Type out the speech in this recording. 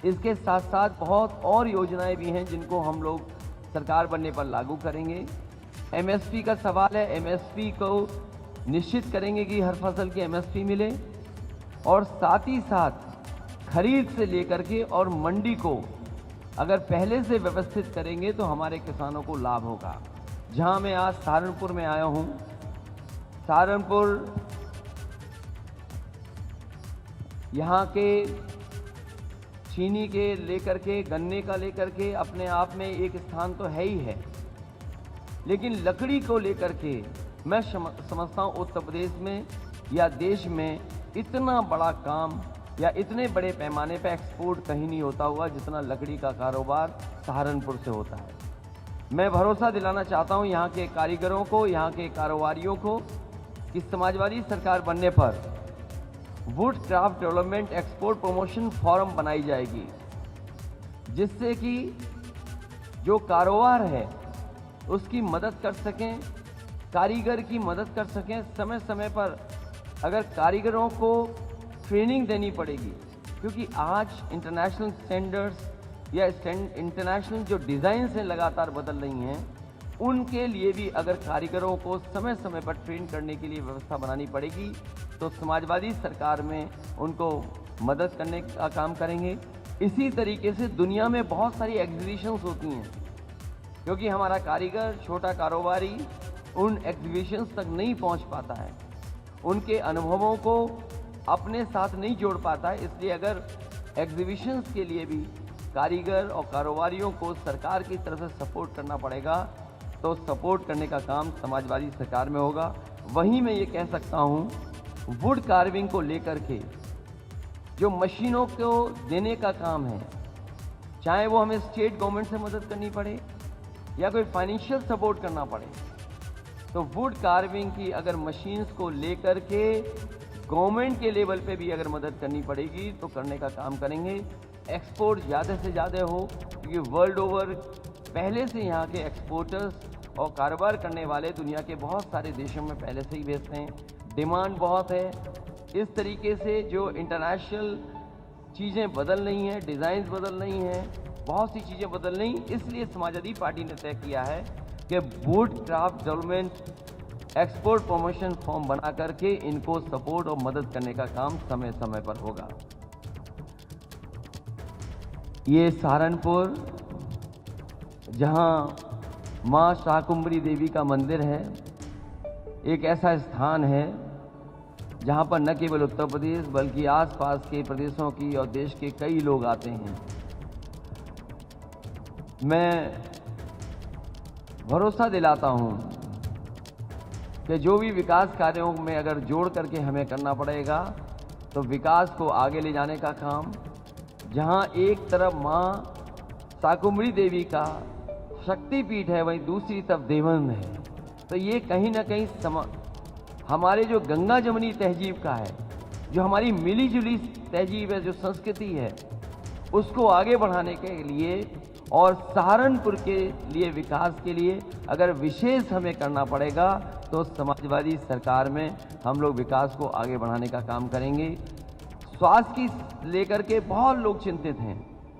इसके साथ साथ बहुत और योजनाएं भी हैं जिनको हम लोग सरकार बनने पर लागू करेंगे। एमएसपी का सवाल है, एमएसपी को निश्चित करेंगे कि हर फसल की एमएसपी मिले, और साथ ही साथ खरीद से लेकर के और मंडी को अगर पहले से व्यवस्थित करेंगे तो हमारे किसानों को लाभ होगा। जहां मैं आज सहारनपुर में आया हूं, सहारनपुर यहाँ के चीनी के लेकर के, गन्ने का लेकर के अपने आप में एक स्थान तो है ही है, लेकिन लकड़ी को लेकर के मैं समझता हूँ उत्तर प्रदेश में या देश में इतना बड़ा काम या इतने बड़े पैमाने पर एक्सपोर्ट कहीं नहीं होता हुआ जितना लकड़ी का कारोबार सहारनपुर से होता है। मैं भरोसा दिलाना चाहता हूँ यहाँ के कारीगरों को, यहाँ के कारोबारियों को कि समाजवादी सरकार बनने पर would craft development export promotion forum बनाई जाएगी, जिससे कि जो कारोबार है उसकी मदद कर सकें, कारीगर की मदद कर सकें। समय समय पर अगर कारीगरों को ट्रेनिंग देनी पड़ेगी, क्योंकि आज इंटरनेशनल स्टैंडर्ड्स या इंटरनेशनल जो डिज़ाइंस हैं लगातार बदल रही हैं, उनके लिए भी अगर कारीगरों को समय समय पर ट्रेन करने के लिए व्यवस्था बनानी पड़ेगी तो समाजवादी सरकार में उनको मदद करने का काम करेंगे। इसी तरीके से दुनिया में बहुत सारी एग्जीबिशंस होती हैं, क्योंकि हमारा कारीगर, छोटा कारोबारी उन एग्जीबिशंस तक नहीं पहुंच पाता है, उनके अनुभवों को अपने साथ नहीं जोड़ पाता है। इसलिए अगर एग्जीबिशंस के लिए भी कारीगर और कारोबारियों को सरकार की तरफ से सपोर्ट करना पड़ेगा, तो सपोर्ट करने का काम समाजवादी सरकार में होगा। वहीं मैं ये कह सकता हूँ, वुड कार्विंग को लेकर के जो मशीनों को देने का काम है, चाहे वो हमें स्टेट गवर्नमेंट से मदद करनी पड़े या कोई फाइनेंशियल सपोर्ट करना पड़े, तो वुड कार्विंग की अगर मशीन्स को लेकर के गवर्नमेंट के लेवल पे भी अगर मदद करनी पड़ेगी तो करने का काम करेंगे। एक्सपोर्ट ज़्यादा से ज़्यादा हो, क्योंकि वर्ल्ड ओवर पहले से यहाँ के एक्सपोर्टर्स और कारोबार करने वाले दुनिया के बहुत सारे देशों में पहले से ही भेजते हैं, डिमांड बहुत है। इस तरीके से जो इंटरनेशनल चीज़ें बदल रही हैं, डिज़ाइंस बदल रही हैं, बहुत सी चीज़ें बदल रही, इसलिए समाजवादी पार्टी ने तय किया है कि would craft development export promotion form बना करके इनको सपोर्ट और मदद करने का काम समय समय पर होगा। ये सहारनपुर, जहाँ माँ शाकुंभरी देवी का मंदिर है, एक ऐसा स्थान है जहाँ पर न केवल उत्तर प्रदेश बल्कि आसपास के प्रदेशों की और देश के कई लोग आते हैं। मैं भरोसा दिलाता हूँ कि जो भी विकास कार्यों में अगर जोड़ करके हमें करना पड़ेगा तो विकास को आगे ले जाने का काम, जहाँ एक तरफ माँ शाकुंभरी देवी का शक्तिपीठ है वहीं दूसरी तरफ देवन है, तो ये कहीं ना कहीं हमारे जो गंगा जमुनी तहजीब का है, जो हमारी मिली जुली तहजीब है, जो संस्कृति है, उसको आगे बढ़ाने के लिए और सहारनपुर के लिए विकास के लिए अगर विशेष हमें करना पड़ेगा तो समाजवादी सरकार में हम लोग विकास को आगे बढ़ाने का काम करेंगे। स्वास्थ्य की लेकर के बहुत लोग चिंतित हैं।